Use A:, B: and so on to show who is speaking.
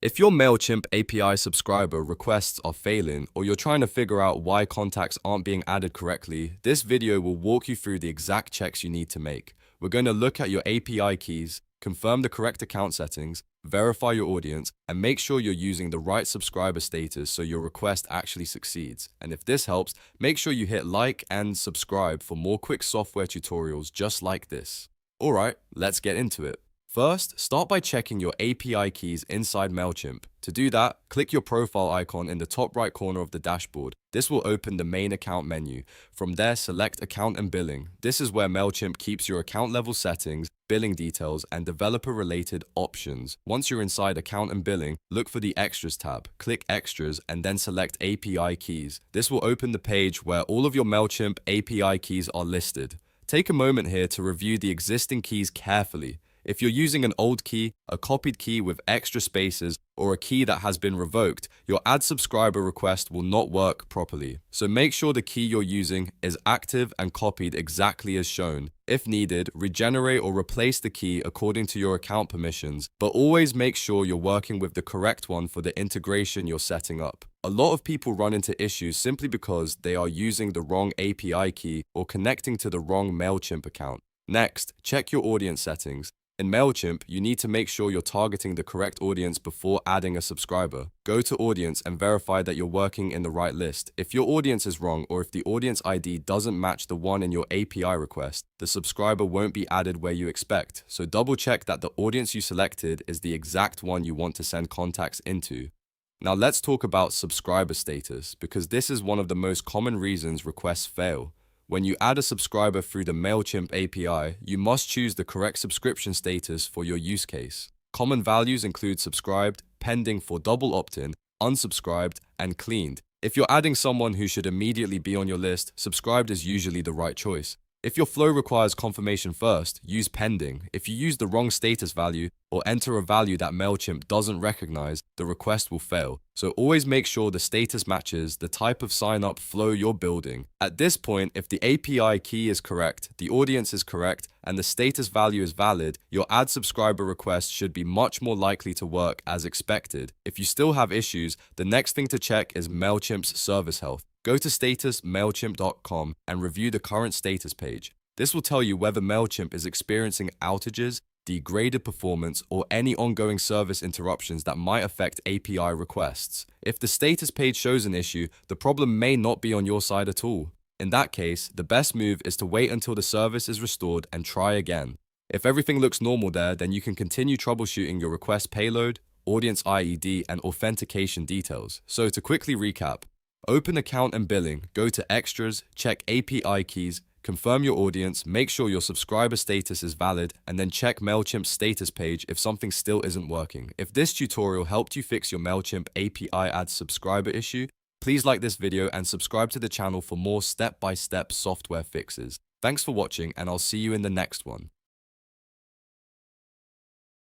A: If your Mailchimp API subscriber requests are failing or you're trying to figure out why contacts aren't being added correctly, this video will walk you through the exact checks you need to make. We're going to look at your API keys, confirm the correct account settings, verify your audience, and make sure you're using the right subscriber status so your request actually succeeds. And if this helps, make sure you hit like and subscribe for more quick software tutorials just like this. Alright, let's get into it. First, start by checking your API keys inside Mailchimp. To do that, click your profile icon in the top right corner of the dashboard. This will open the main account menu. From there, select Account and Billing. This is where Mailchimp keeps your account level settings, billing details, and developer-related options. Once you're inside Account and Billing, look for the Extras tab. Click Extras and then select API keys. This will open the page where all of your Mailchimp API keys are listed. Take a moment here to review the existing keys carefully. If you're using an old key, a copied key with extra spaces, or a key that has been revoked, your add subscriber request will not work properly. So make sure the key you're using is active and copied exactly as shown. If needed, regenerate or replace the key according to your account permissions, but always make sure you're working with the correct one for the integration you're setting up. A lot of people run into issues simply because they are using the wrong API key or connecting to the wrong Mailchimp account. Next, check your audience settings. In Mailchimp, you need to make sure you're targeting the correct audience before adding a subscriber. Go to Audience and verify that you're working in the right list. If your audience is wrong or if the audience ID doesn't match the one in your API request, the subscriber won't be added where you expect. So double check that the audience you selected is the exact one you want to send contacts into. Now let's talk about subscriber status, because this is one of the most common reasons requests fail. When you add a subscriber through the Mailchimp API, you must choose the correct subscription status for your use case. Common values include subscribed, pending for double opt-in, unsubscribed, and cleaned. If you're adding someone who should immediately be on your list, subscribed is usually the right choice. If your flow requires confirmation first, use pending. If you use the wrong status value or enter a value that Mailchimp doesn't recognize, the request will fail. So always make sure the status matches the type of sign-up flow you're building. At this point, if the API key is correct, the audience is correct, and the status value is valid, your add subscriber request should be much more likely to work as expected. If you still have issues, the next thing to check is Mailchimp's service health. Go to status.mailchimp.com and review the current status page. This will tell you whether Mailchimp is experiencing outages, degraded performance, or any ongoing service interruptions that might affect API requests. If the status page shows an issue, the problem may not be on your side at all. In that case, the best move is to wait until the service is restored and try again. If everything looks normal there, then you can continue troubleshooting your request payload, audience IED, and authentication details. So to quickly recap, open Account and Billing, go to Extras, check API keys, confirm your audience, make sure your subscriber status is valid, and then check Mailchimp's status page if something still isn't working. If this tutorial helped you fix your Mailchimp API add subscriber issue, please like this video and subscribe to the channel for more step-by-step software fixes. Thanks for watching, and I'll see you in the next one.